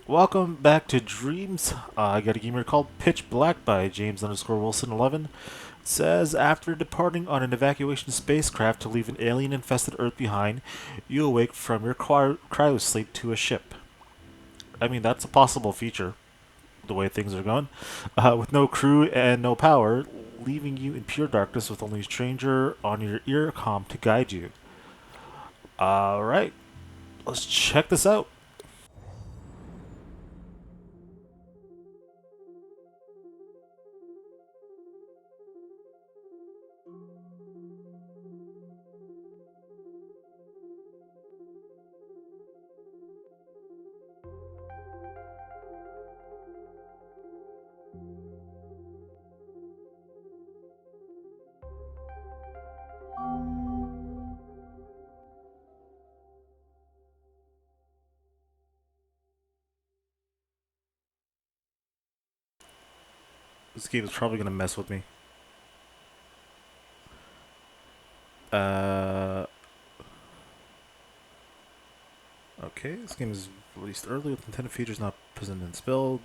Welcome back to Dreams. I got a game here called Pitch Black by James_Wilson11. It says, after departing on an evacuation spacecraft to leave an alien-infested Earth behind, you awake from your cryosleep to a ship. I mean, that's a possible feature, the way things are going. With no crew and no power, leaving you in pure darkness with only a stranger on your earcom to guide you. Alright, let's check this out. This game is probably going to mess with me. Uh, okay, this game is released early with intended features not present in spell.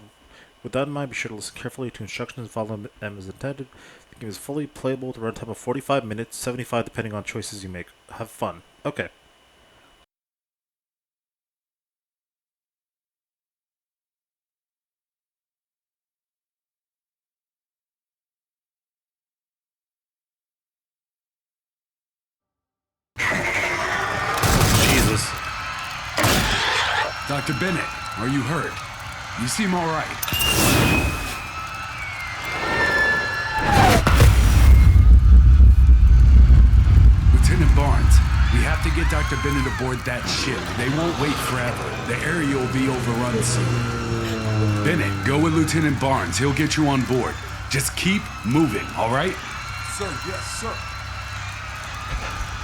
With that in mind, be sure to listen carefully to instructions and follow them as intended. The game is fully playable with a runtime of 45 minutes, 75 depending on choices you make. Have fun. Okay. Jesus. Dr. Bennett, are you hurt? You seem all right. Lieutenant Barnes, we have to get Dr. Bennett aboard that ship. They won't wait forever. The area will be overrun soon. Bennett, go with Lieutenant Barnes. He'll get you on board. Just keep moving, all right? Sir, yes, sir.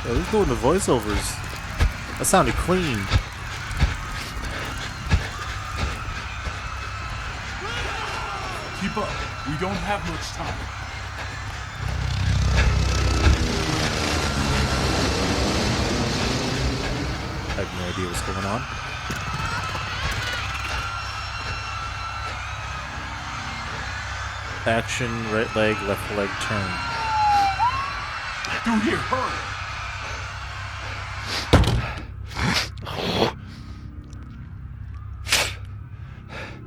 Yeah, who's doing the voiceovers? That sounded clean. Keep up. We don't have much time. I have no idea what's going on. Action, right leg, left leg, turn. Through here, hurry.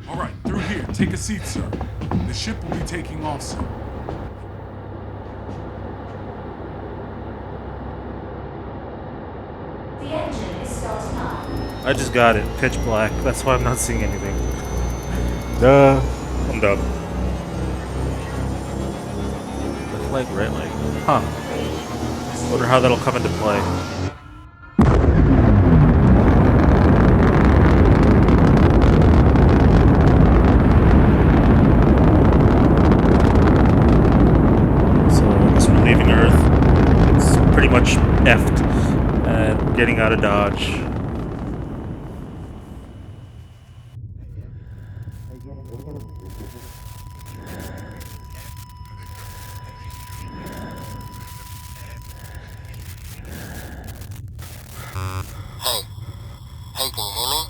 All right, through here. Take a seat, sir. The ship will be taking off soon. The engine is starting up. I just got it. Pitch black. That's why I'm not seeing anything. Duh. I'm done. Left leg, right leg. Huh. Wonder how that'll come into play. So I guess we're leaving Earth. It's pretty much effed. And getting out of Dodge. Hey. Hey, can you hear me?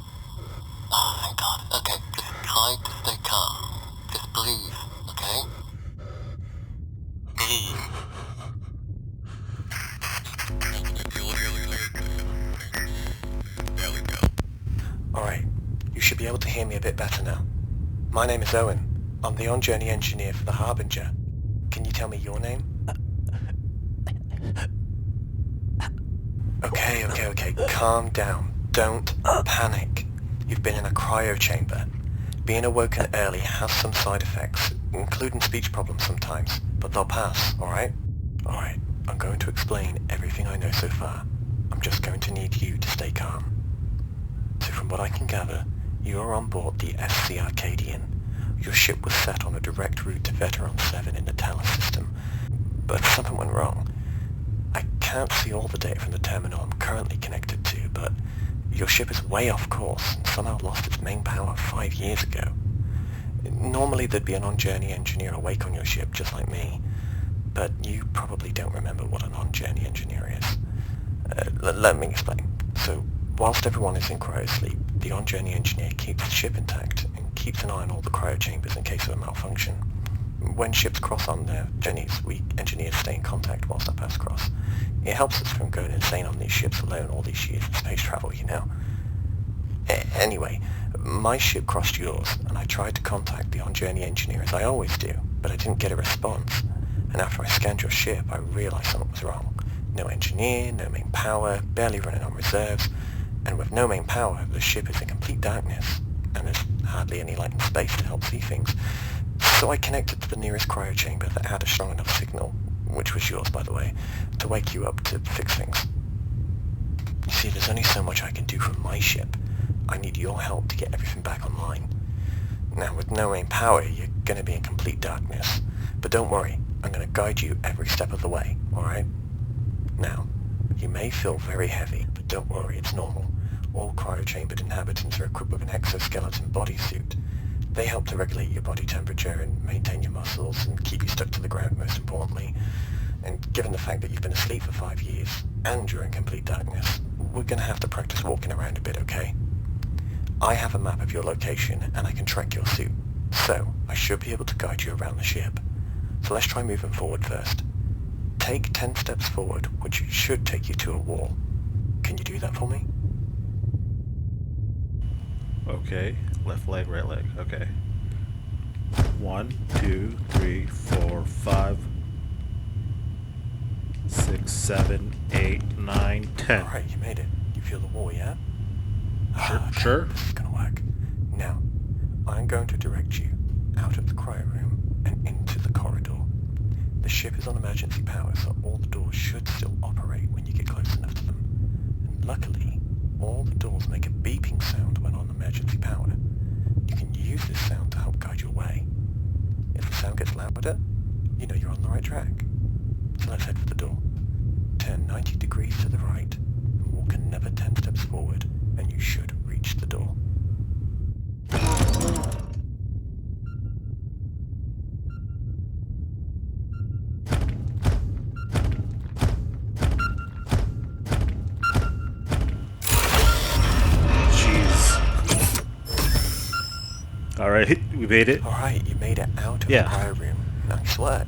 Oh, thank God. Okay, just try to stay calm. Just breathe, okay? Breathe. Alright, you should be able to hear me a bit better now. My name is Owen. I'm the on-journey engineer for the Harbinger. Can you tell me your name? Okay. Calm down. Don't panic. You've been in a cryo chamber. Being awoken early has some side effects, including speech problems sometimes, but they'll pass, alright? Alright, I'm going to explain everything I know so far. I'm just going to need you to stay calm. So from what I can gather, you are on board the SC Arcadian. Your ship was set on a direct route to Veteran 7 in the Talos system, but something went wrong. I can't see all the data from the terminal I'm currently connected to, but your ship is way off course and somehow lost its main power 5 years ago. Normally there'd be an on-journey engineer awake on your ship just like me, but you probably don't remember what an on-journey engineer is. Let me explain. So Whilst everyone is in cryosleep, the on-journey engineer keeps the ship intact and keeps an eye on all the cryo chambers in case of a malfunction. When ships cross on their journeys, we engineers stay in contact whilst our paths cross. It helps us from going insane on these ships alone all these years of space travel, you know. Anyway, my ship crossed yours, and I tried to contact the on-journey engineer as I always do, but I didn't get a response. And after I scanned your ship, I realized something was wrong. No engineer, no main power, barely running on reserves, and with no main power, the ship is in complete darkness, and there's hardly any light in space to help see things. So I connected to the nearest cryo chamber that had a strong enough signal, which was yours by the way, to wake you up to fix things. You see, there's only so much I can do from my ship. I need your help to get everything back online. Now, with no main power, you're going to be in complete darkness. But don't worry, I'm going to guide you every step of the way, alright? Now, you may feel very heavy, but don't worry, it's normal. All cryo-chambered inhabitants are equipped with an exoskeleton bodysuit. They help to regulate your body temperature and maintain your muscles and keep you stuck to the ground, most importantly. And given the fact that you've been asleep for 5 years, and you're in complete darkness, we're going to have to practice walking around a bit, okay? I have a map of your location, and I can track your suit, so I should be able to guide you around the ship. So let's try moving forward first. Take 10 steps forward, which should take you to a wall. Can you do that for me? Okay. Left leg, right leg. Okay. 1, 2, 3, 4, 5, 6, 7, 8, 9, 10. Alright, you made it. You feel the wall, yeah? Sure. Okay, Sure. this is gonna work. Now, I'm going to direct you out of the cryo room and into the corridor. The ship is on emergency power, so all the doors should still operate when you get close enough to them. And luckily, all the doors make a beeping sound when on emergency power. You can use this sound to help guide your way. If the sound gets louder, you know you're on the right track. So let's head for the door. Turn 90 degrees to the right, and walk another 10 steps forward, and you should reach the door. Alright, we made it. Alright, you made it out of Yeah. the cryo room. Nice work.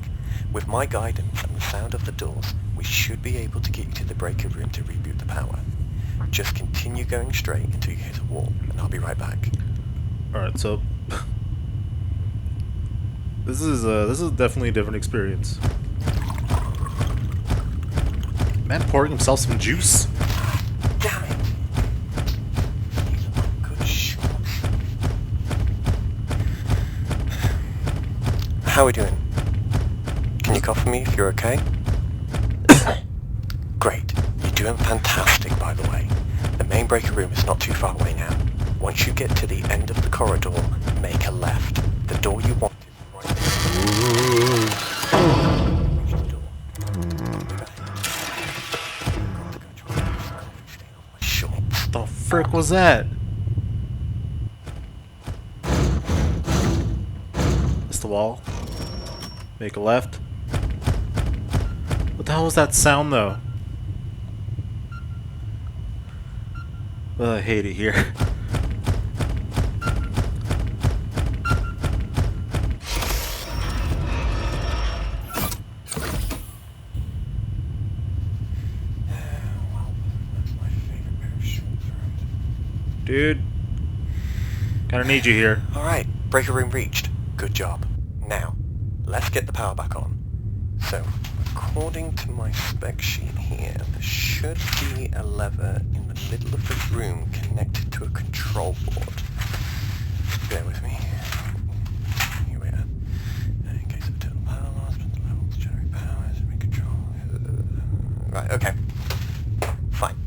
With my guidance and the sound of the doors, we should be able to get you to the breaker room to reboot the power. Just continue going straight until you hit a wall, and I'll be right back. Alright, so this is definitely a different experience. Man pouring himself some juice. Damn it! These are my good shots. How are we doing? Can you cough for me if you're okay? Great. You're doing fantastic, by the way. The main breaker room is not too far away now. Once you get to the end of the corridor, make a left. The door you want is right there. Reach the door. Shorts. The frick was that? It's the wall. Make a left. What the hell was that sound though? I hate it here. Dude, kinda need you here. Alright, breaker room reached. Good job. Now, let's get the power back on. So, according to my spec sheet here, there should be a lever in the middle of the room connected to a control board. Bear with me. Here we are. In case of a total power loss, the levels generate power, make control. Right, okay. Fine.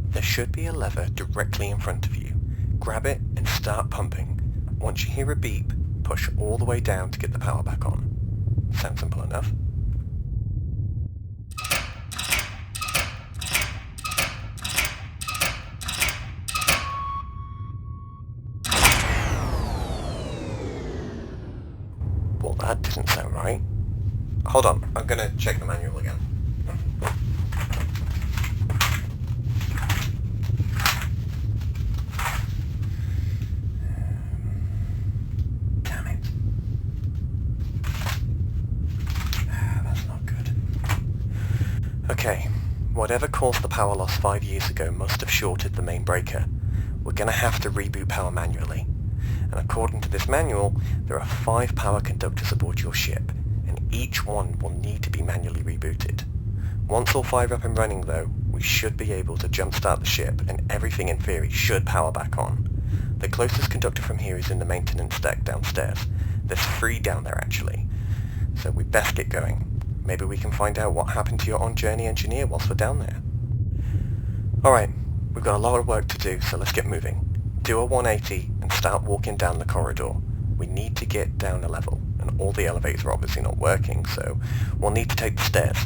There should be a lever directly in front of you. Grab it and start pumping. Once you hear a beep, push all the way down to get the power back on. Sounds simple enough. Well, that didn't sound right. Hold on, I'm gonna check the manual again. Whatever caused the power loss 5 years ago must have shorted the main breaker. We're gonna have to reboot power manually. And according to this manual, there are 5 power conductors aboard your ship, and each one will need to be manually rebooted. Once all 5 are up and running though, we should be able to jumpstart the ship and everything in theory should power back on. The closest conductor from here is in the maintenance deck downstairs. There's 3 down there actually. So we best get going. Maybe we can find out what happened to your on-journey engineer whilst we're down there. Alright, we've got a lot of work to do, so let's get moving. Do a 180 and start walking down the corridor. We need to get down a level, and all the elevators are obviously not working, so we'll need to take the stairs.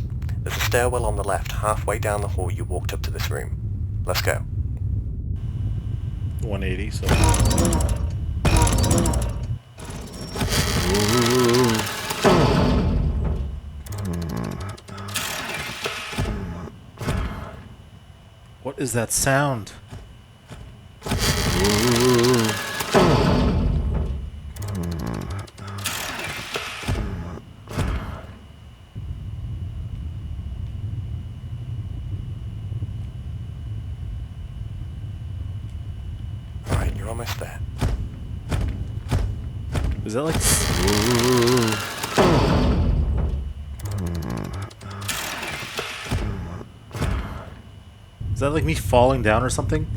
There's a stairwell on the left, halfway down the hall you walked up to this room. Let's go. 180, so... What is that sound? Alright, you're almost there. Is that like... Is that like me falling down or something?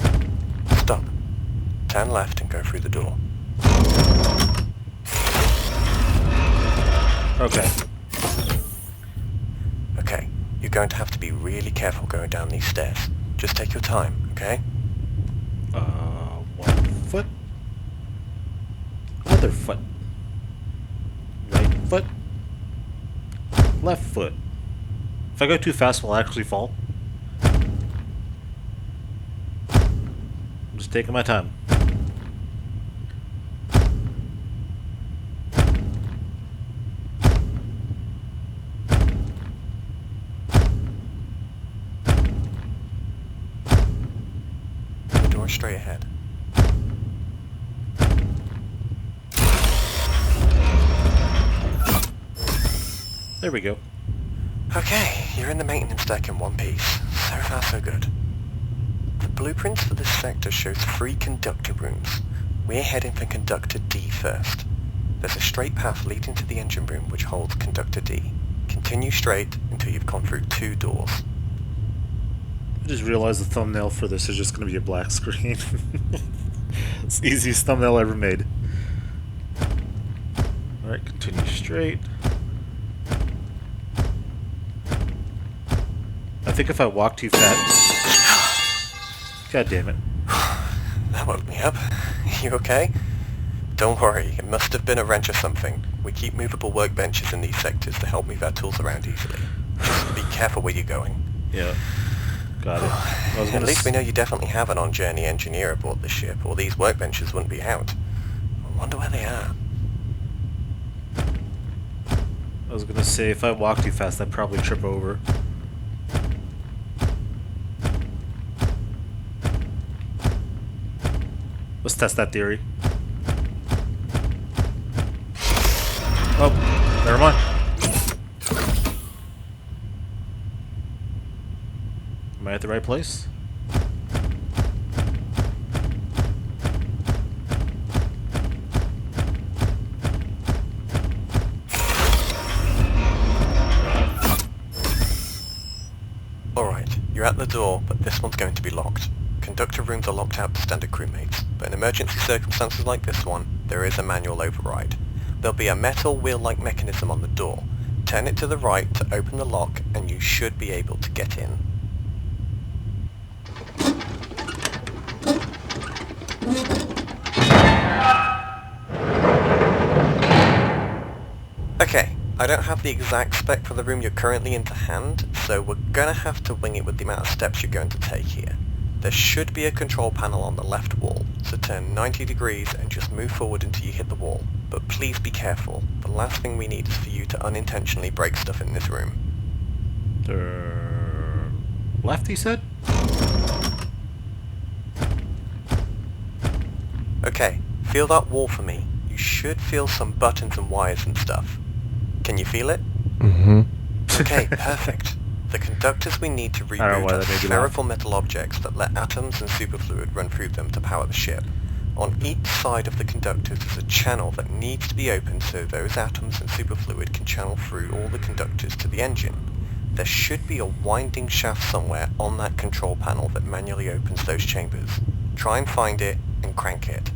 Stop. Turn left and go through the door. Okay. Okay, you're going to have to be really careful going down these stairs. Just take your time, okay? One foot. Other foot. Right foot. Left foot. If I go too fast, will I actually fall? I'm just taking my time. The door straight ahead. There we go. Okay, you're in the maintenance deck in one piece. So far so good. The blueprints for this sector shows 3 conductor rooms. We're heading for conductor D first. There's a straight path leading to the engine room which holds conductor D. Continue straight until you've gone through 2 doors. I just realized the thumbnail for this is just going to be a black screen. It's the easiest thumbnail ever made. Alright, continue straight. I think if I walk too fast... God damn it. That woke me up. You okay? Don't worry, it must have been a wrench or something. We keep movable workbenches in these sectors to help move our tools around easily. Just be careful where you're going. Yeah. Got it. I was At gonna least we know you definitely have an on-journey engineer aboard the ship, or these workbenches wouldn't be out. I wonder where they are. I was gonna say, if I walk too fast, I'd probably trip over. Let's test that theory. Oh, never mind. Am I at the right place? Alright, you're at the door, but this one's going to be locked. Conductor rooms are locked out to standard crewmates, but in emergency circumstances like this one, there is a manual override. There'll be a metal wheel-like mechanism on the door. Turn it to the right to open the lock, and you should be able to get in. Okay, I don't have the exact spec for the room you're currently in to hand, so we're gonna have to wing it with the amount of steps you're going to take here. There should be a control panel on the left wall, so turn 90 degrees and just move forward until you hit the wall. But please be careful, the last thing we need is for you to unintentionally break stuff in this room. Left, he said? Okay, feel that wall for me. You should feel some buttons and wires and stuff. Can you feel it? Mm-hmm. Okay, perfect. The conductors we need to I don't know reboot why are that made me laugh. spherical metal objects that let atoms and superfluid run through them to power the ship. On each side of the conductors is a channel that needs to be opened so those atoms and superfluid can channel through all the conductors to the engine. There should be a winding shaft somewhere on that control panel that manually opens those chambers. Try and find it and crank it.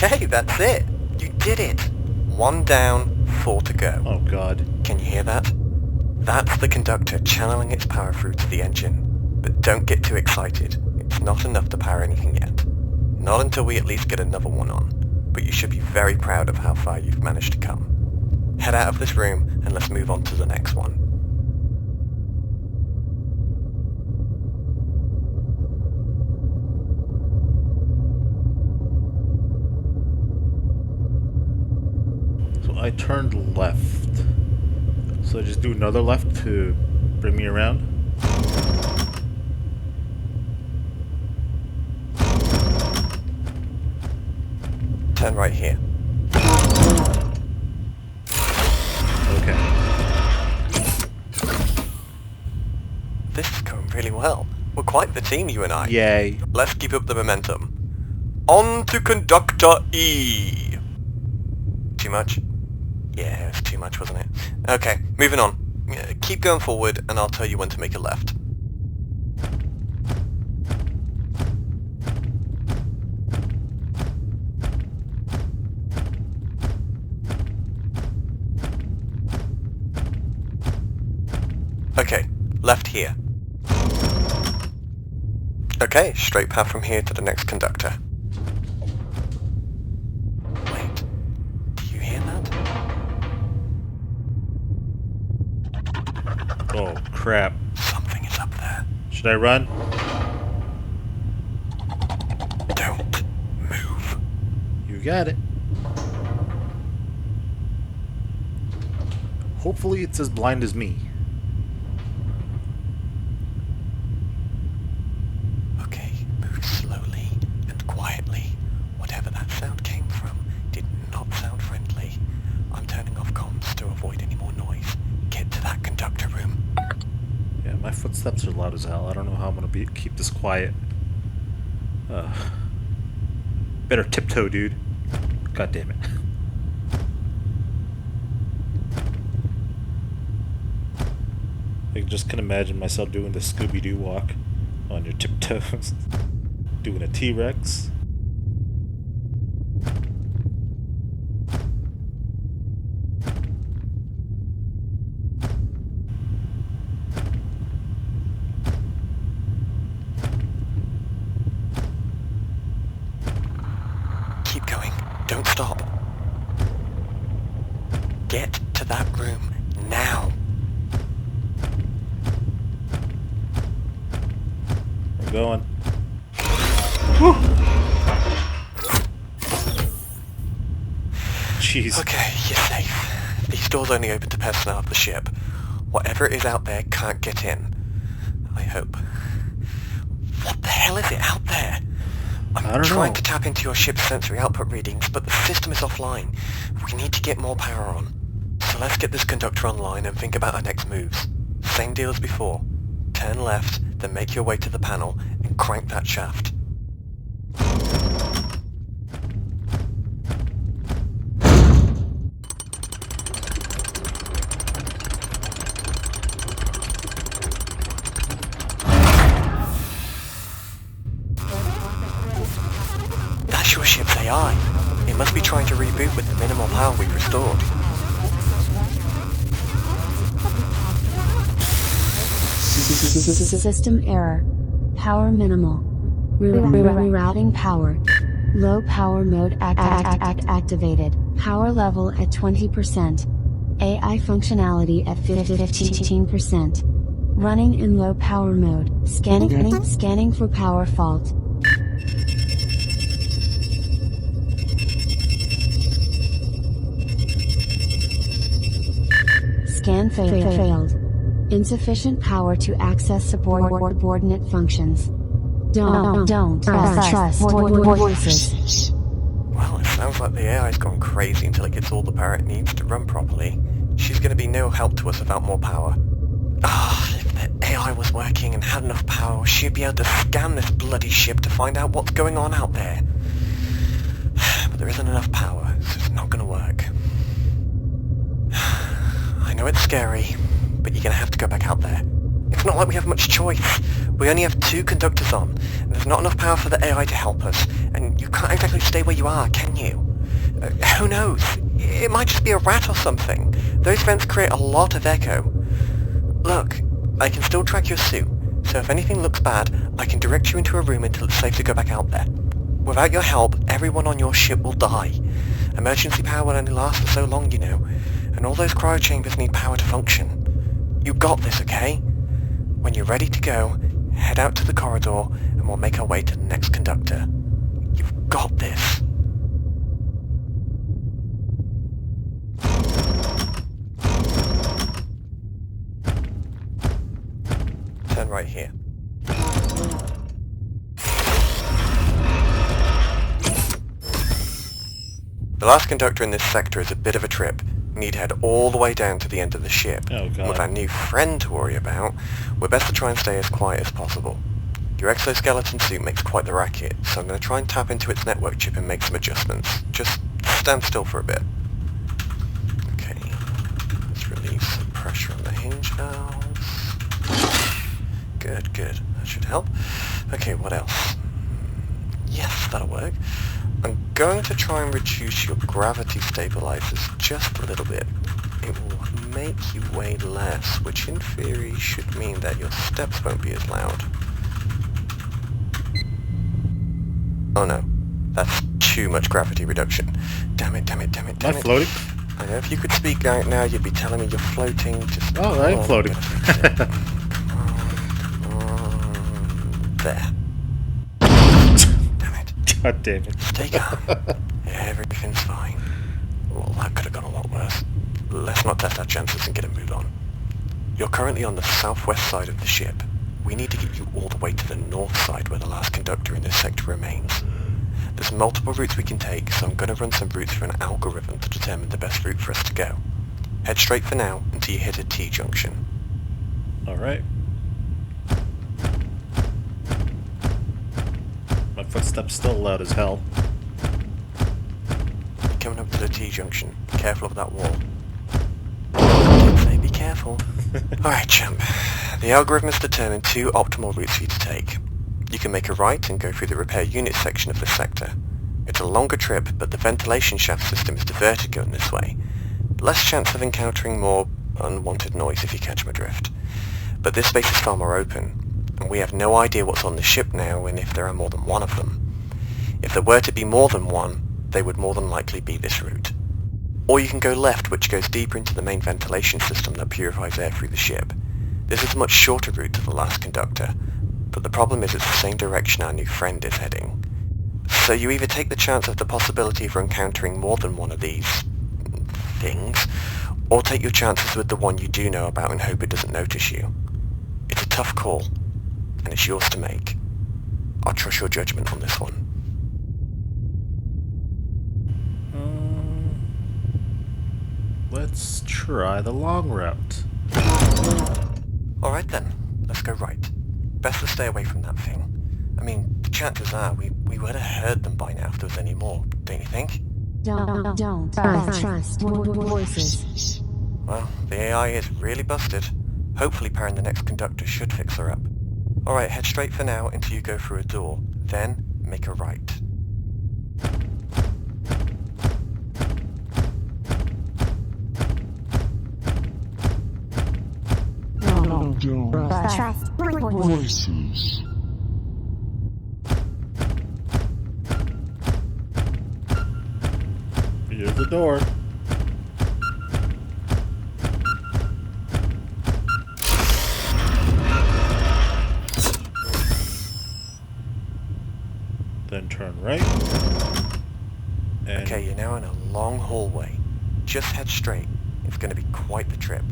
Okay, that's it. You did it. 1 down, 4 to go. Oh god. Can you hear that? That's the conductor channeling its power through to the engine. But don't get too excited. It's not enough to power anything yet. Not until we at least get another one on. But you should be very proud of how far you've managed to come. Head out of this room and let's move on to the next one. So I turned left. So I just do another left to bring me around. Turn right here. Okay. This is going really well. We're quite the team, you and I. Yay. Let's keep up the momentum. On to Conductor E! Too much? Yeah, it was too much, wasn't it? Okay, moving on. Keep going forward and I'll tell you when to make a left. Okay, left here. Okay, straight path from here to the next conductor. Wait, do you hear that? Oh crap. Something is up there. Should I run? Don't move. You got it. Hopefully it's as blind as me. Okay, move slowly and quietly. Whatever that sound came from did not sound friendly. I'm turning off comms to avoid any more noise. Get to that conductor room. Yeah, my footsteps are loud as hell. I don't know how I'm gonna keep this quiet. Better tiptoe, dude. God damn it. I just can imagine myself doing the Scooby-Doo walk on your tiptoes. Doing a T-Rex. Keep going. Don't stop. Get to that room now. We're going. Jeez. Okay, you're safe. These doors only open to personnel of the ship. Whatever it is out there can't get in. I hope. What the hell is it out there? I I'm don't trying know. to tap into your ship's sensory output readings, but the system is offline. We need to get more power on. So let's get this conductor online and think about our next moves. Same deal as before. Turn left, then make your way to the panel and crank that shaft. That's your ship's AI. It must be trying to reboot with the minimal power we've restored. System error. Power minimal. Rerouting power. Low power mode activated. Power level at 20%. AI functionality at 15%. Running in low power mode. Scanning for power fault. Scan failed. Insufficient power to access subordinate functions. Don't trust voices. Well, it sounds like the AI's gone crazy until it gets all the power it needs to run properly. She's gonna be no help to us without more power. If the AI was working and had enough power, she'd be able to scan this bloody ship to find out what's going on out there. But there isn't enough power, so it's not gonna work. I know it's scary, but you're gonna have to go back out there. It's not like we have much choice. We only have 2 conductors on, and there's not enough power for the AI to help us, and you can't exactly stay where you are, can you? Who knows? It might just be a rat or something. Those vents create a lot of echo. Look, I can still track your suit, so if anything looks bad, I can direct you into a room until it's safe to go back out there. Without your help, everyone on your ship will die. Emergency power will only last for so long, you know, and all those cryo chambers need power to function. You got this, okay? When you're ready to go, head out to the corridor and we'll make our way to the next conductor. You've got this. Turn right here. The last conductor in this sector is a bit of a trip. Need head all the way down to the end of the ship. Oh, God. With our new friend to worry about, we're best to try and stay as quiet as possible. Your exoskeleton suit makes quite the racket, so I'm going to try and tap into its network chip and make some adjustments. Just stand still for a bit. Okay, let's release some pressure on the hinge valves. Good, good. That should help. Okay, what else? Yes, that'll work. I'm going to try and reduce your gravity stabilizers just a little bit. It will make you weigh less, which in theory should mean that your steps won't be as loud. Oh no, that's too much gravity reduction. Damn it, damn it, damn it, damn Am I it. floating? I know if you could speak right now, you'd be telling me you're floating. Just Oh, I am floating. There. God damn it. Stay calm. Everything's fine. Well, that could have gone a lot worse. Let's not test our chances and get a move on. You're currently on the southwest side of the ship. We need to get you all the way to the north side where the last conductor in this sector remains. There's multiple routes we can take, so I'm going to run some routes through an algorithm to determine the best route for us to go. Head straight for now until you hit a T-junction. Alright. My footsteps still loud as hell. Coming up to the T-junction. Careful of that wall. Didn't say be careful. Alright, champ. The algorithm has determined 2 optimal routes for you to take. You can make a right and go through the repair unit section of the sector. It's a longer trip, but the ventilation shaft system is diverted going this way. Less chance of encountering more unwanted noise if you catch my drift. But this space is far more open, and we have no idea what's on the ship now and if there are more than one of them. If there were to be more than one, they would more than likely be this route. Or you can go left, which goes deeper into the main ventilation system that purifies air through the ship. This is a much shorter route to the last conductor, but the problem is it's the same direction our new friend is heading. So you either take the chance of the possibility of encountering more than one of these things, or take your chances with the one you do know about and hope it doesn't notice you. It's a tough call, and it's yours to make. I'll trust your judgment on this one. Let's try the long route. Alright then, let's go right. Best to stay away from that thing. I mean, the chances are we would have heard them by now if there was any more, don't you think? Don't trust voices. Well, the AI is really busted. Hopefully powering the next conductor should fix her up. Alright, head straight for now until you go through a door, then make a right. Trust voices. Here's the door. Then turn right. And Okay, you're now in a long hallway. Just head straight. It's going to be quite the trip.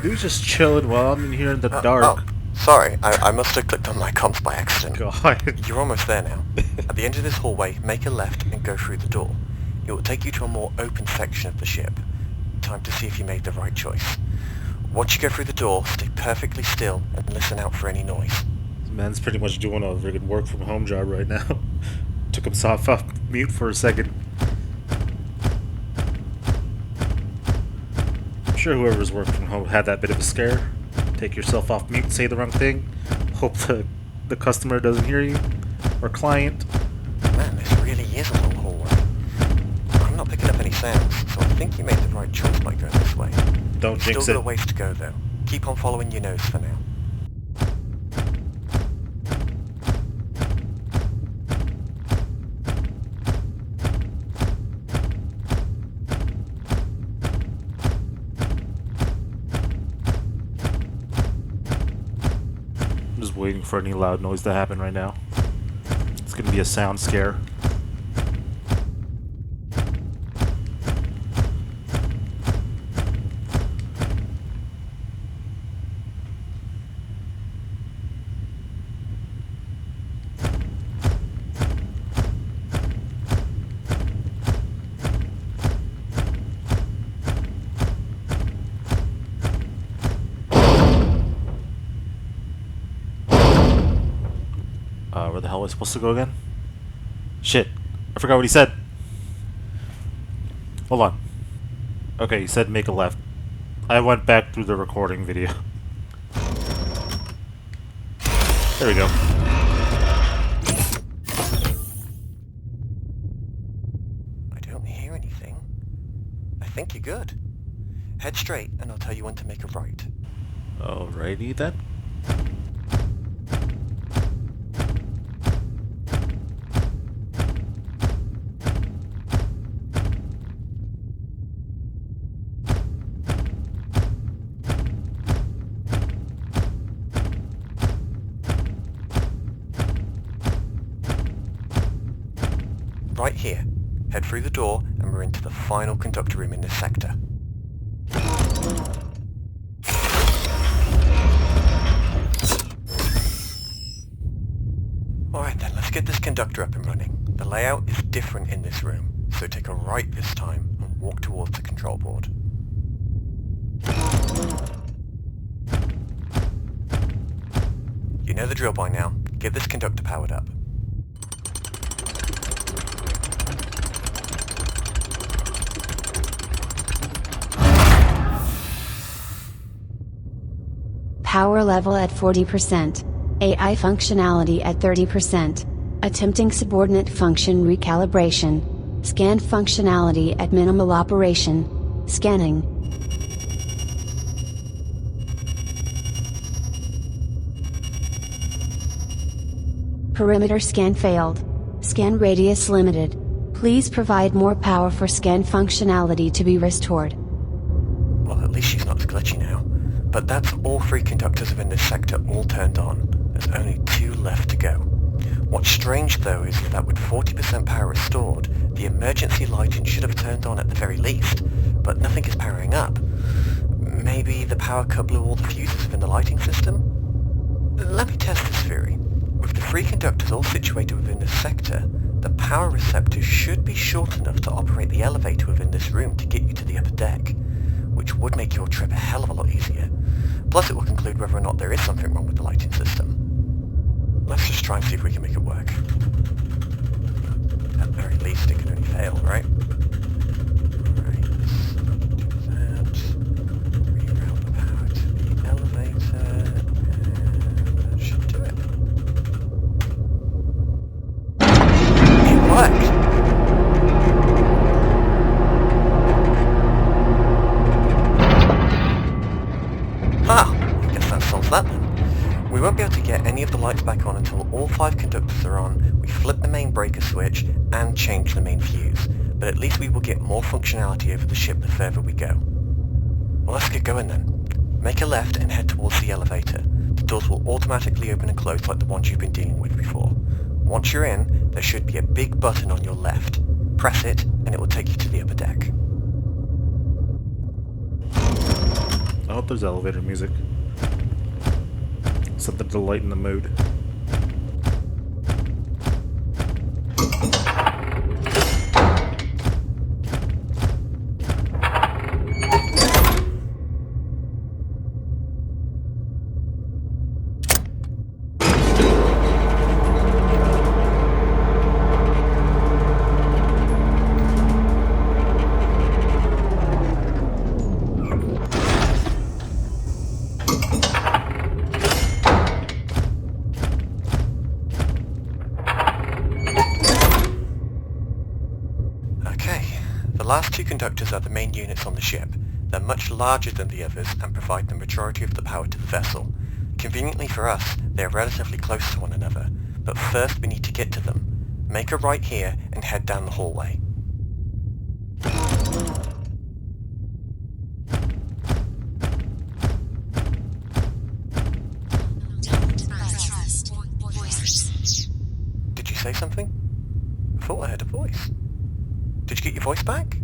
Dude's just chilling while I'm in here in the Oh, dark. sorry, I must have clicked on my comps by accident. God. You're almost there now. At the end of this hallway, make a left and go through the door. It will take you to a more open section of the ship. Time to see if you made the right choice. Once you go through the door, stay perfectly still and listen out for any noise. This man's pretty much doing a friggin' work from home job right now. Took himself off mute for a second. I'm sure whoever's working from home had that bit of a scare. Take yourself off mute, say the wrong thing, hope the customer doesn't hear you, or client. Man, this really is a long hallway. I'm not picking up any sounds, so I think you made the right choice by going this way. Don't jinx Still it. got a ways to go though. Keep on following your nose for now. I'm just waiting for any loud noise to happen right now. It's gonna be a sound scare. Where the hell was I supposed to go again? Shit. I forgot what he said. Hold on. Okay, he said make a left. I went back through the recording video. There we go. I don't hear anything. I think you're good. Head straight and I'll tell you when to make a right. Alrighty then. Right here. Head through the door and we're into the final conductor room in this sector. Alright then, let's get this conductor up and running. The layout is different in this room, so take a right this time and walk towards the control board. You know the drill by now. Get this conductor powered up. Power level at 40%. AI functionality at 30%. Attempting subordinate function recalibration. Scan functionality at minimal operation. Scanning. Perimeter scan failed. Scan radius limited. Please provide more power for scan functionality to be restored. Well, at least she's not glitchy now. But that's all 3 conductors within this sector all turned on. There's only 2 left to go. What's strange though is that with 40% power restored, the emergency lighting should have turned on at the very least, but nothing is powering up. Maybe the power cut blew all the fuses within the lighting system? Let me test this theory. With the 3 conductors all situated within this sector, the power receptor should be short enough to operate the elevator within this room to get you to the upper deck, which would make your trip a hell of a lot easier. Plus it will conclude whether or not there is something wrong with the lighting system. Let's just try and see if we can make it work. At the very least it can only fail, right? Right, do that. Reroute the power to the elevator, and that should do it. It worked! I guess that solves that then. We won't be able to get any of the lights back on until all 5 conductors are on, we flip the main breaker switch, and change the main fuse. But at least we will get more functionality over the ship the further we go. Well, let's get going then. Make a left and head towards the elevator. The doors will automatically open and close like the ones you've been dealing with before. Once you're in, there should be a big button on your left. Press it, and it will take you to the upper deck. Oh, there's elevator music. Something to lighten the mood. The last two conductors are the main units on the ship. They're much larger than the others and provide the majority of the power to the vessel. Conveniently for us, they are relatively close to one another, but first we need to get to them. Make a right here and head down the hallway. Did you say something? I thought I heard a voice. Did you get your voice back?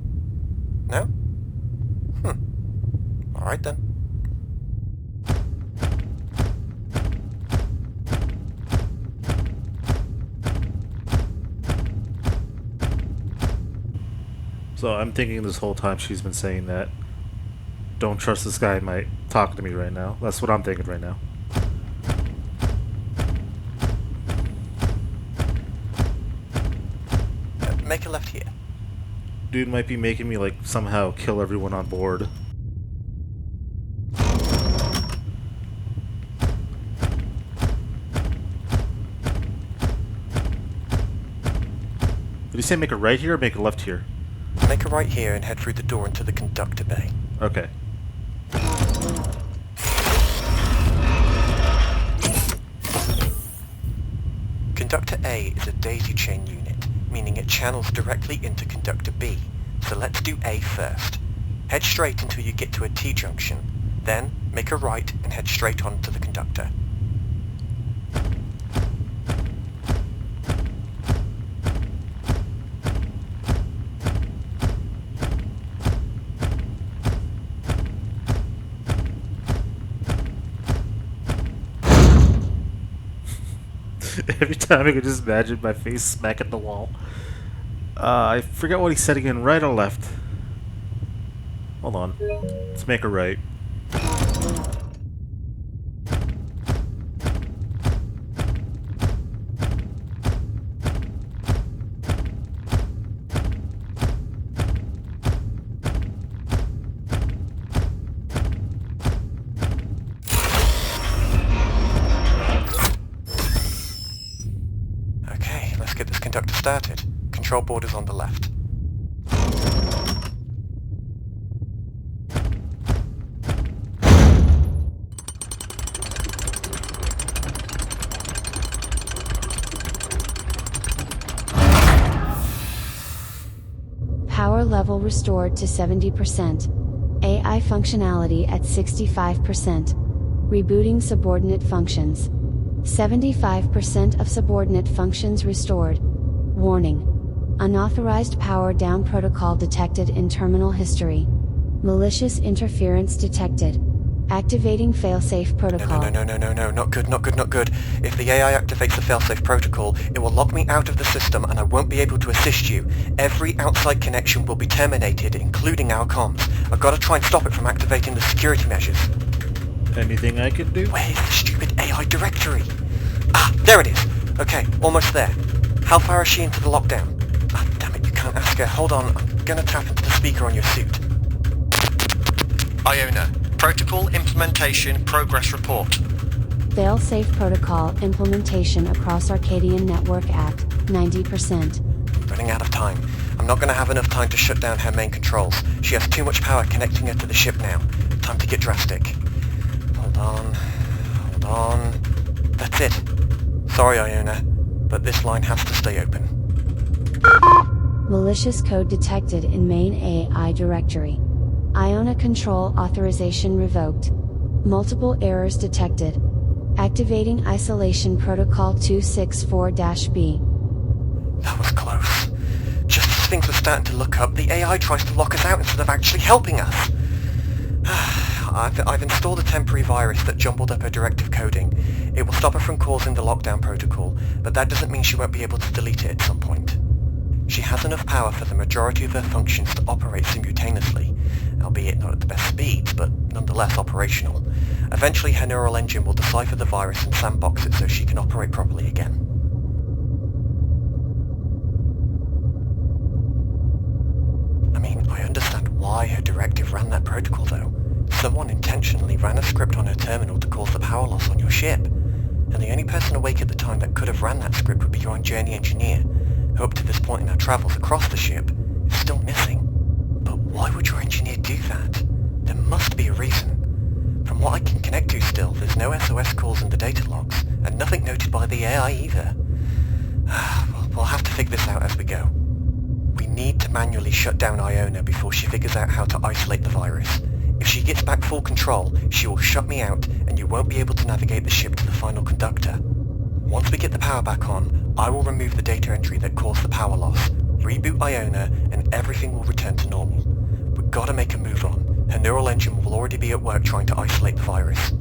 No? Alright then. So I'm thinking this whole time she's been saying that don't trust this guy might talk to me right now. That's what I'm thinking right now. Make a left here. Dude might be making me, like, somehow kill everyone on board. Did he say make a right here or make a left here? Make a right here and head through the door into the conductor bay. Okay. Conductor A is a daisy chain unit, meaning it channels directly into Conductor B. So let's do A first. Head straight until you get to a T-junction. Then, make a right and head straight on to the conductor. Every time I could just imagine my face smacking the wall. I forgot what he said again, right or left? Hold on. Let's make a right. Okay, let's get this conductor started. Control board is on the left. Power level restored to 70%. AI functionality at 65%. Rebooting subordinate functions. 75% of subordinate functions restored. Warning. Unauthorized power down protocol detected in terminal history. Malicious interference detected. Activating failsafe protocol. No, not good. If the AI activates the failsafe protocol, it will lock me out of the system and I won't be able to assist you. Every outside connection will be terminated, including our comms. I've got to try and stop it from activating the security measures. Anything I can do? Where's the stupid AI directory? Ah, there it is. Okay, almost there. How far is she into the lockdown? Ah, damn it, you can't ask her. Hold on, I'm gonna tap into the speaker on your suit. Iona, Protocol Implementation Progress Report. Failsafe protocol implementation across Arcadian Network at 90%. Running out of time. I'm not gonna have enough time to shut down her main controls. She has too much power connecting her to the ship now. Time to get drastic. Hold on. That's it. Sorry, Iona, but this line has to stay open. Malicious code detected in main AI directory. Iona control authorization revoked. Multiple errors detected. Activating isolation protocol 264-B. That was close. Just as things were starting to look up, the AI tries to lock us out instead of actually helping us. I've installed a temporary virus that jumbled up her directive coding. It will stop her from causing the lockdown protocol, but that doesn't mean she won't be able to delete it at some point. She has enough power for the majority of her functions to operate simultaneously, albeit not at the best speeds, but nonetheless operational. Eventually her neural engine will decipher the virus and sandbox it so she can operate properly again. I mean, I understand why her directive ran that protocol though. Someone intentionally ran a script on her terminal to cause the power loss on your ship. And the only person awake at the time that could have ran that script would be your on-journey engineer, who up to this point in our travels across the ship is still missing. But why would your engineer do that? There must be a reason. From what I can connect to still, there's no SOS calls in the data logs, and nothing noted by the AI either. We'll have to figure this out as we go. We need to manually shut down Iona before she figures out how to isolate the virus. If she gets back full control, she will shut me out and you won't be able to navigate the ship to the final conductor. Once we get the power back on, I will remove the data entry that caused the power loss, reboot Iona, and everything will return to normal. We've got to make a move on. Her neural engine will already be at work trying to isolate the virus.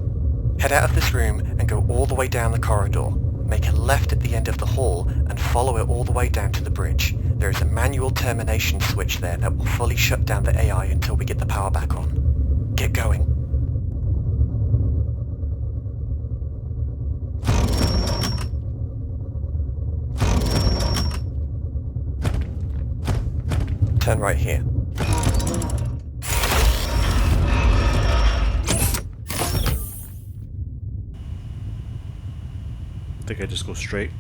Head out of this room and go all the way down the corridor. Make a left at the end of the hall and follow it all the way down to the bridge. There is a manual termination switch there that will fully shut down the AI until we get the power back on. Get going. Turn right here. I think I just go straight.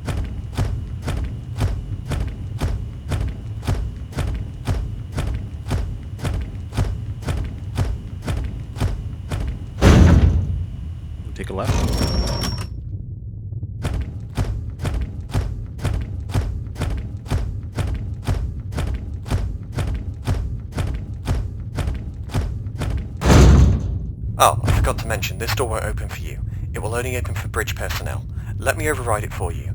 Take a left. Oh, I forgot to mention, this door won't open for you. It will only open for bridge personnel. Let me override it for you.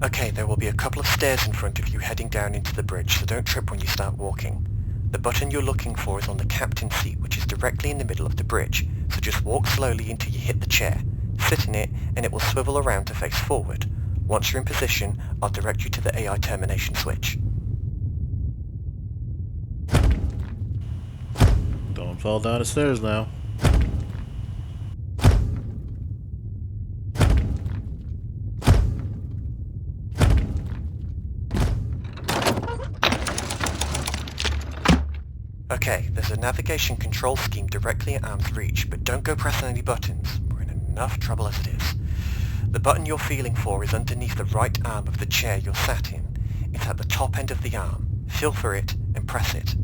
Okay, there will be a couple of stairs in front of you heading down into the bridge, so don't trip when you start walking. The button you're looking for is on the captain's seat, which is directly in the middle of the bridge, so just walk slowly until you hit the chair. Sit in it, and it will swivel around to face forward. Once you're in position, I'll direct you to the AI termination switch. Don't fall down the stairs now. Okay, there's a navigation control scheme directly at arm's reach, but don't go pressing any buttons. We're in enough trouble as it is. The button you're feeling for is underneath the right arm of the chair you're sat in. It's at the top end of the arm. Feel for it and press it.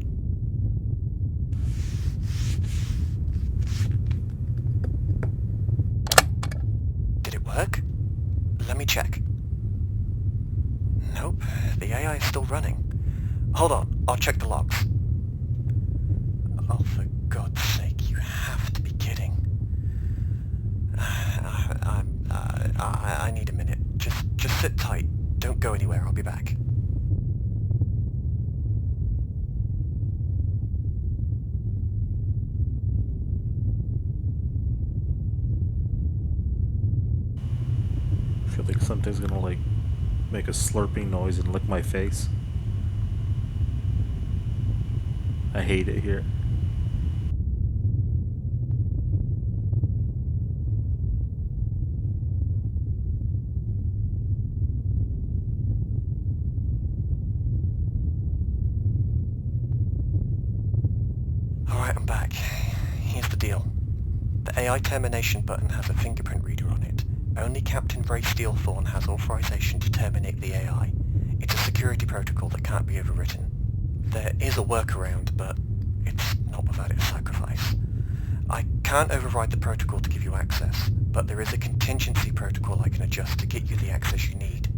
Did it work? Let me check. Nope, the AI is still running. Hold on, I'll check the logs. Oh, for God's sake, you have to be kidding. I need a minute. Just sit tight. Don't go anywhere, I'll be back. I feel like something's gonna like make a slurping noise and lick my face. I hate it here. Alright, I'm back. Here's the deal. The AI termination button has a fingerprint reader on it. Only Captain Ray Steelthorne has authorization to terminate the AI. It's a security protocol that can't be overwritten. There is a workaround, but it's not without its sacrifice. I can't override the protocol to give you access, but there is a contingency protocol I can adjust to get you the access you need.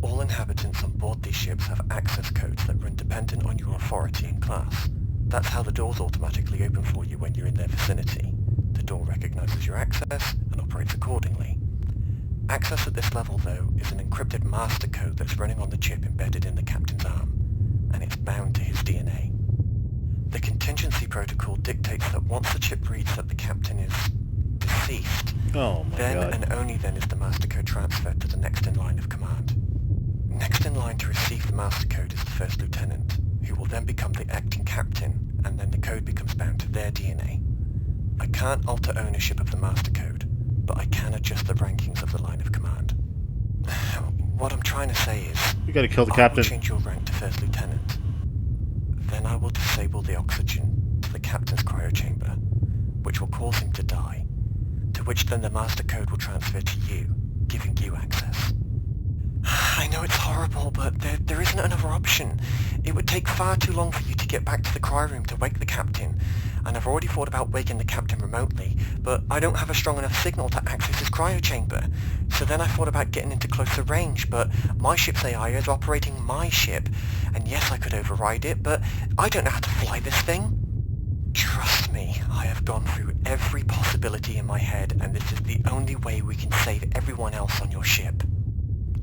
All inhabitants on board these ships have access codes that run dependent on your authority and class. That's how the doors automatically open for you when you're in their vicinity. The door recognizes your access and operates accordingly. Access at this level, though, is an encrypted master code that's running on the chip embedded in the captain's arm. and it's bound to his DNA. The contingency protocol dictates that once the chip reads that the captain is deceased, Oh my then god. and only then is the master code transferred to the next in line of command. Next in line to receive the master code is the first lieutenant, who will then become the acting captain, and then the code becomes bound to their DNA. I can't alter ownership of the master code, but I can adjust the rankings of the line of command. What I'm trying to say is, We gotta kill the I will captain. change your rank to first lieutenant. Then I will disable the oxygen to the captain's cryo chamber, which will cause him to die, to which then the master code will transfer to you, giving you access. I know it's horrible, but there isn't another option. It would take far too long for you to get back to the cryo room to wake the captain, and I've already thought about waking the captain remotely, but I don't have a strong enough signal to access his cryo chamber. So then I thought about getting into closer range, but my ship's AI is operating my ship, and yes, I could override it, but I don't know how to fly this thing. Trust me, I have gone through every possibility in my head, and this is the only way we can save everyone else on your ship.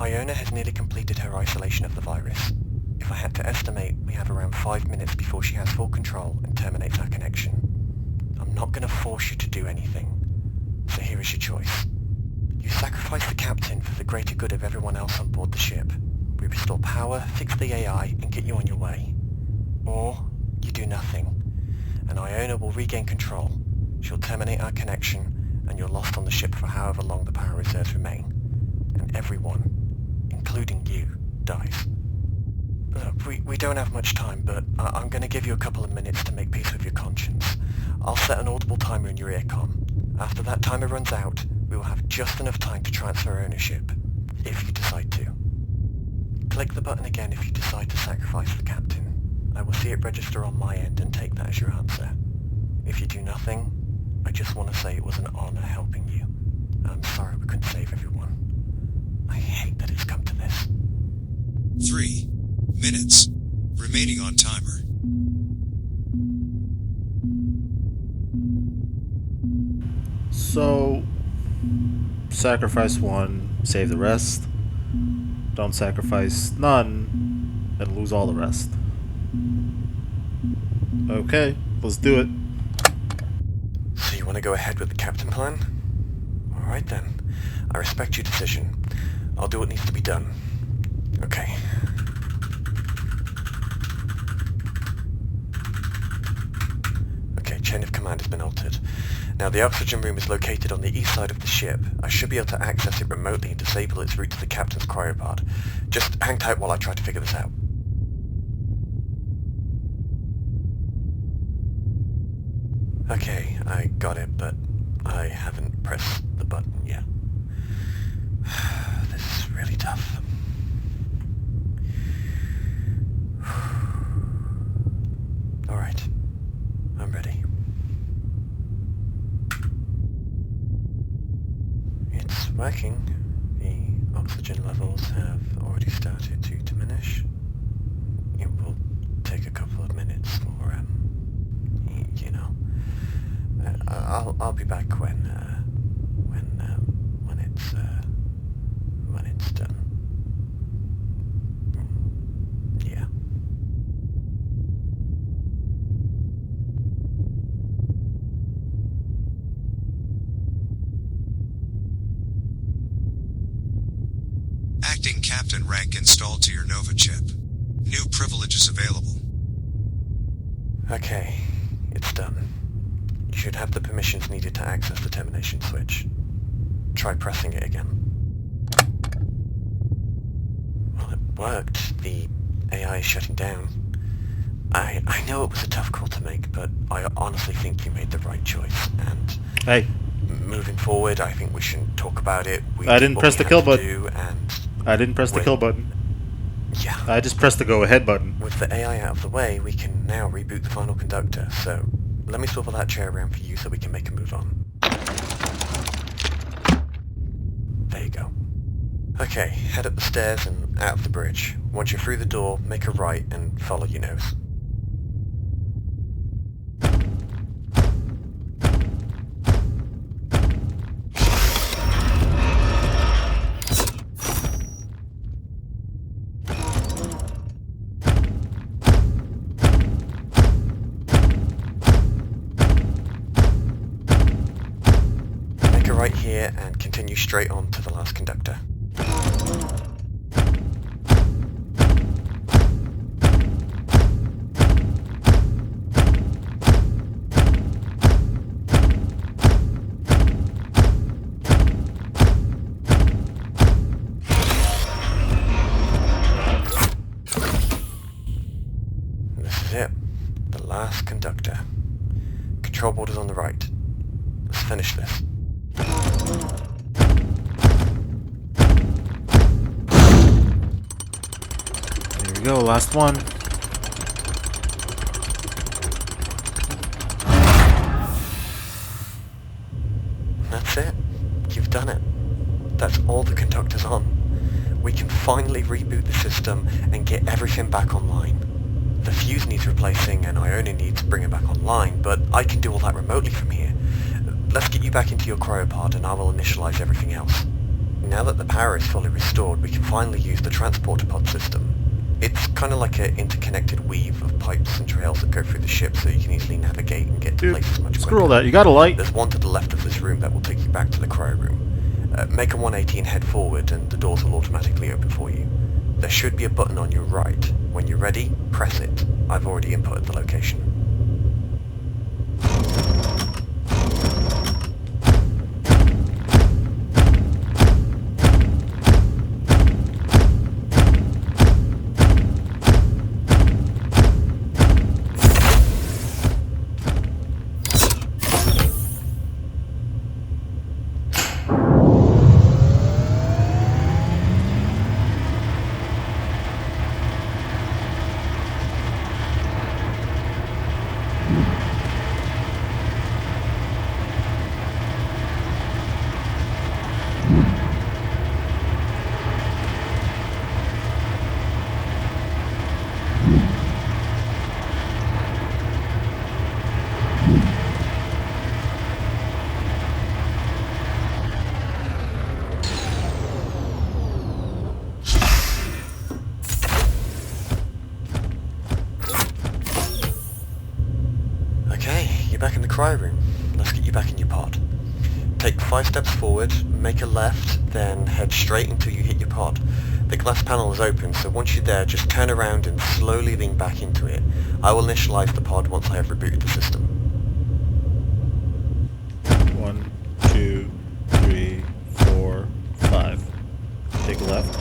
Iona has nearly completed her isolation of the virus. If I had to estimate, we have around 5 minutes before she has full control and terminates our connection. I'm not going to force you to do anything, so here is your choice. You sacrifice the captain for the greater good of everyone else on board the ship. We restore power, fix the AI, and get you on your way. Or you do nothing, and Iona will regain control. She'll terminate our connection, and you're lost on the ship for however long the power reserves remain. And everyone, including you, dies. Look, we don't have much time, but I'm going to give you a couple of minutes to make peace with your conscience. I'll set an audible timer in your earcom. After that timer runs out, we will have just enough time to transfer ownership, if you decide to. Click the button again if you decide to sacrifice the captain. I will see it register on my end and take that as your answer. If you do nothing, I just want to say it was an honor helping you. I'm sorry we couldn't save everyone. I hate that it's come to this. 3 minutes remaining on timer. So, sacrifice one, save the rest. Don't sacrifice none, and lose all the rest. Okay, let's do it. So you want to go ahead with the captain plan? Alright then. I respect your decision. I'll do what needs to be done. Okay. Okay, chain of command has been altered. Now the oxygen room is located on the east side of the ship. I should be able to access it remotely and disable its route to the captain's cryopod. Just hang tight while I try to figure this out. Okay, I got it, but I haven't pressed the button yet. This is really tough. Alright, I'm ready. It's working. The oxygen levels have already started to diminish. It will take a couple of minutes for, you know. I'll be back when it's done. Yeah. Acting captain rank installed to your Nova chip. New privileges available. Okay, it's done. You should have the permissions needed to access the termination switch. Try pressing it again. Well, it worked. The AI is shutting down. I know it was a tough call to make, but I honestly think you made the right choice, and Hey, moving forward, I think we shouldn't talk about it. We I did didn't what press we the had kill to button. do, and I didn't press the Wait. kill button. yeah. I just pressed the go ahead button. With the AI out of the way, we can now reboot the final conductor, so let me swivel that chair around for you so we can make a move on. There you go. Okay, head up the stairs and out of the bridge. Once you're through the door, make a right and follow your nose. right here and continue straight on to the last conductor. This is it. The last conductor. Control board is on the right. Let's finish this. Here we go, last one. That's it. You've done it. That's all the conductor's on. We can finally reboot the system and get everything back online. The fuse needs replacing and I only need to bring it back online, but I can do all that remotely from here. Let's get you back into your cryopod and I will initialize everything else. Now that the power is fully restored, we can finally use the transporter pod system. It's kind of like an interconnected weave of pipes and trails that go through the ship so you can easily navigate and get to Dude, places much quicker. screw all that. You got a light? There's one to the left of this room that will take you back to the cryo room. Make a 180 and head forward and the doors will automatically open for you. There should be a button on your right. When you're ready, press it. I've already inputted the location. You're back in the cryo room. Let's get you back in your pod. Take 5 steps forward, make a left, then head straight until you hit your pod. The glass panel is open, so once you're there, just turn around and slowly lean back into it. I will initialize the pod once I have rebooted the system. 1, 2, 3, 4, 5. Take a left.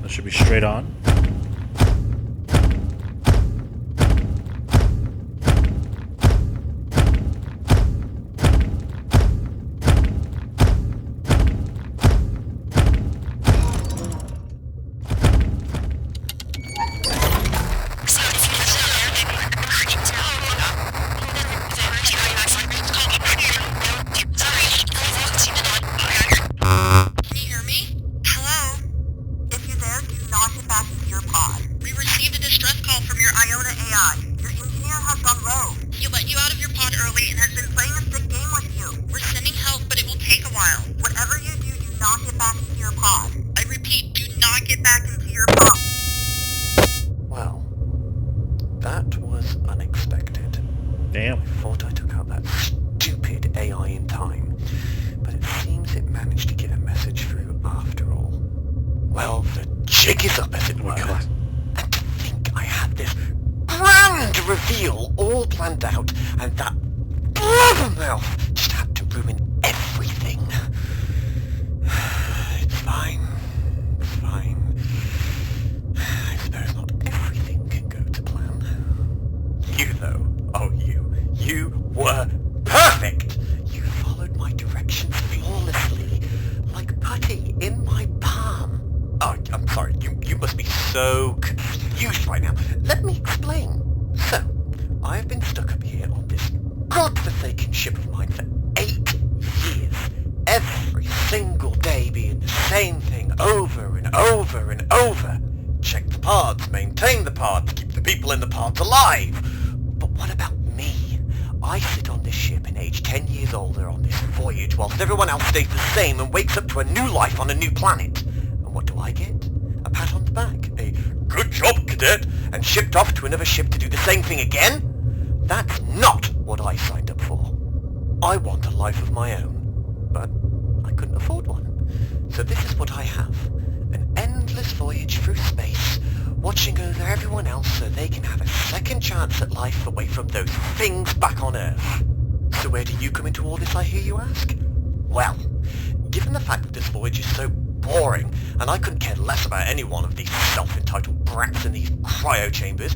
That should be straight on. Well, that was unexpected. Damn. I thought I took out that stupid AI in time, but it seems it managed to get a message through after all. Well, the jig is up, as it were. And to think I had this grand reveal all planned out, and that blabbermouth just had to ruin everything. It's fine. It's fine. I suppose not everything can go to plan. You, though, oh you were perfect! You followed my directions flawlessly, like putty in my palm. Oh, I'm sorry, you must be so confused right now. Let me explain. So, I've been stuck up here on this godforsaken ship of mine for 8 years. Every single day being the same thing over and over and over. Check the pods, maintain the pods, keep the people in the pods alive. But what about me? I sit on this ship and age 10 years older on this voyage whilst everyone else stays the same and wakes up to a new life on a new planet. And what do I get? A pat on the back, a "good job, cadet," and shipped off to another ship to do the same thing again? That's not what I signed up for. I want a life of my own. afford one. So this is what I have. An endless voyage through space, watching over everyone else so they can have a second chance at life away from those things back on Earth. So where do you come into all this, I hear you ask? Well, given the fact that this voyage is so boring, and I couldn't care less about any one of these self-entitled brats in these cryo chambers,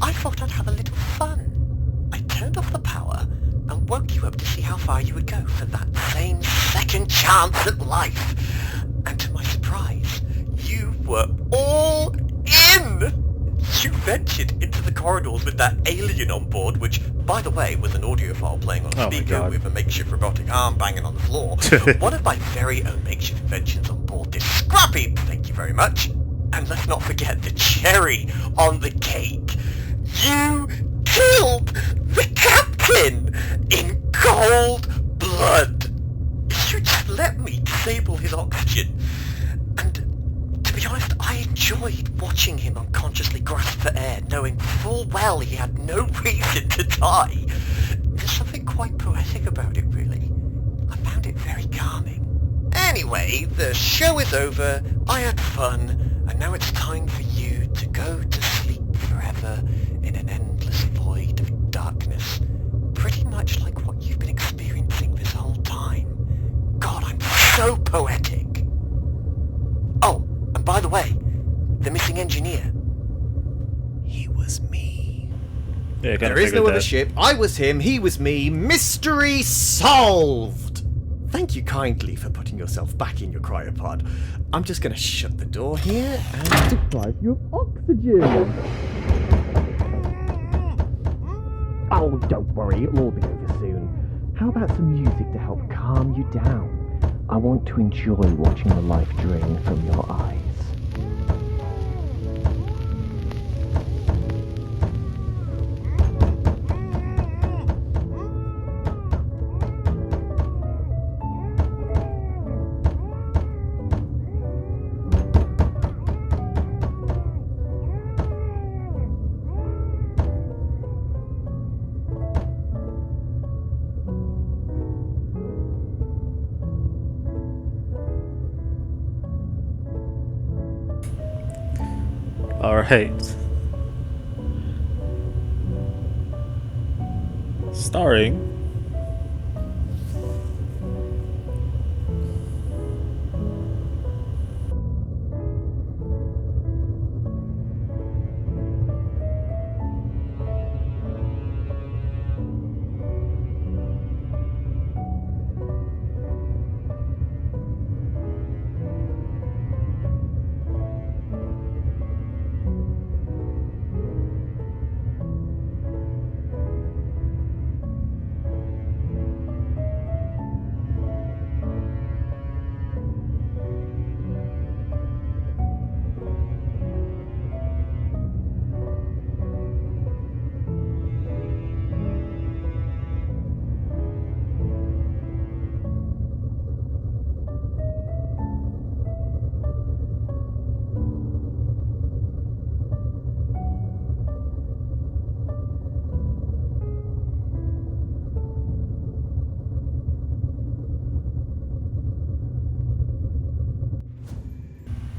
I thought I'd have a little fun. I turned off the power and woke you up to see how far you would go for that same second chance at life. And to my surprise, you were all in! You ventured into the corridors with that alien on board, which, by the way, was an audio file playing on a Oh my speaker God. with a makeshift robotic arm banging on the floor. One of my very own makeshift inventions on board this scrappy, thank you very much. And let's not forget the cherry on the cake. You killed the captain in cold blood. You just let me disable his oxygen. And to be honest, I enjoyed watching him unconsciously grasp for air, knowing full well he had no reason to die. There's something quite poetic about it, really. I found it very calming. Anyway, the show is over, I had fun, and now it's time for you to go to sleep forever in an endless void of darkness. Pretty much like what you've been experiencing this whole time. God, I'm so poetic. Oh, and by the way, the missing engineer. He was me. Yeah, I kinda There is figured no other that. ship. I was him, he was me. Mystery solved! Thank you kindly for putting yourself back in your cryopod. I'm just going to shut the door here and deprive you of oxygen. Oh, don't worry, it'll all be over soon. How about some music to help calm you down? I want to enjoy watching the life drain from your eyes. Alright. Starring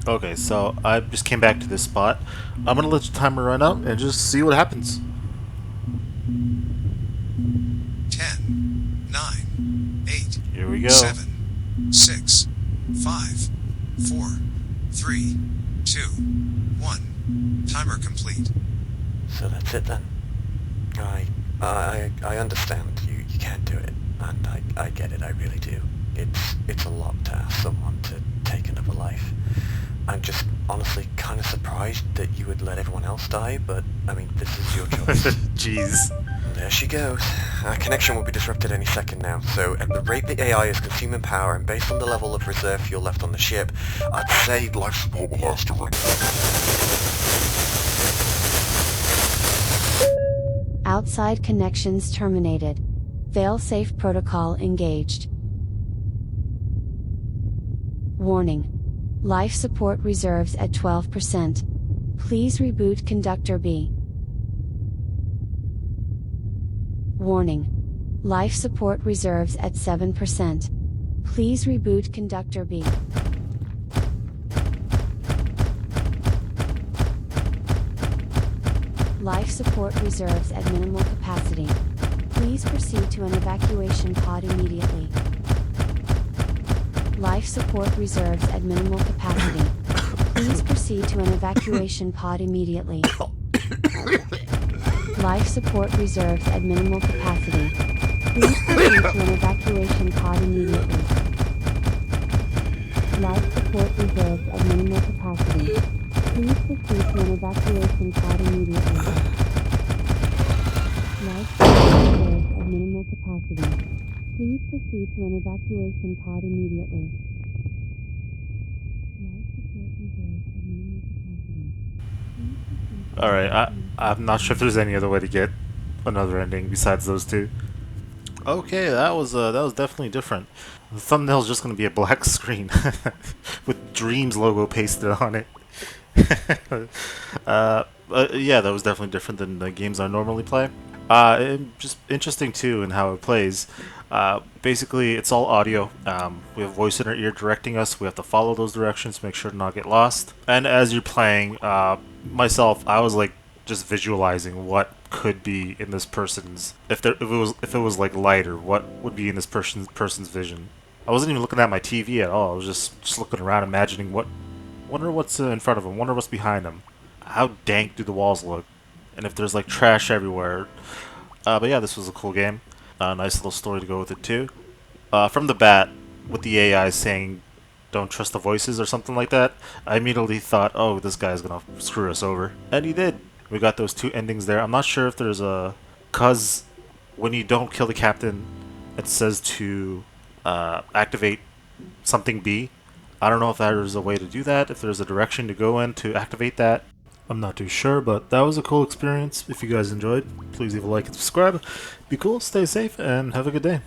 Okay, so I just came back to this spot. I'm gonna let the timer run out and just see what happens. 10, 9, 8, Here we go. 7, 6, 5, 4, 3, 2, 1. Timer complete. So that's it then. I understand you can't do it, and I get it, I really do. It's a lot to ask someone to take another life. I'm just honestly kind of surprised that you would let everyone else die, but I mean, this is your choice. Jeez. There she goes. Our connection will be disrupted any second now, so at the rate the AI is consuming power and based on the level of reserve fuel left on the ship, I'd say life support will have to run. Outside connections terminated. Fail-safe protocol engaged. Warning. Life support reserves at 12%. Please reboot Conductor B. Warning. Life support reserves at 7%. Please reboot Conductor B. Life support reserves at minimal capacity. Please proceed to an evacuation pod immediately. Life support reserves at minimal capacity. Please proceed to an evacuation pod immediately. Life support reserves at minimal capacity. Please proceed to an evacuation pod immediately. Life support reserves at minimal capacity. Please proceed to an evacuation pod immediately. Life support reserves at minimal capacity. Please proceed to an evacuation pod immediately. Life support reserves at minimal capacity. Alright, I'm not sure if there's any other way to get another ending besides those two. Okay, that was definitely different. The thumbnail's just gonna be a black screen with Dreams logo pasted on it. Yeah, that was definitely different than the games I normally play. Just interesting too in how it plays. Basically, it's all audio. We have voice in our ear directing us. We have to follow those directions to make sure to not get lost. And as you're playing, myself, I was like just visualizing what could be in this person's if it was like light, or what would be in this person's vision. I wasn't even looking at my TV at all. I was just looking around, imagining wonder what's in front of them, wonder what's behind them. How dank do the walls look? And if there's like trash everywhere. But yeah, this was a cool game. Nice little story to go with it too. From the bat, with the AI saying, "Don't trust the voices" or something like that, I immediately thought, "Oh, this guy's gonna screw us over," and he did. We got those two endings there. I'm not sure if there's cause when you don't kill the captain, it says to activate something B. I don't know if there's a way to do that, if there's a direction to go in to activate that. I'm not too sure, but that was a cool experience. If you guys enjoyed, please leave a like and subscribe. Be cool, stay safe, and have a good day.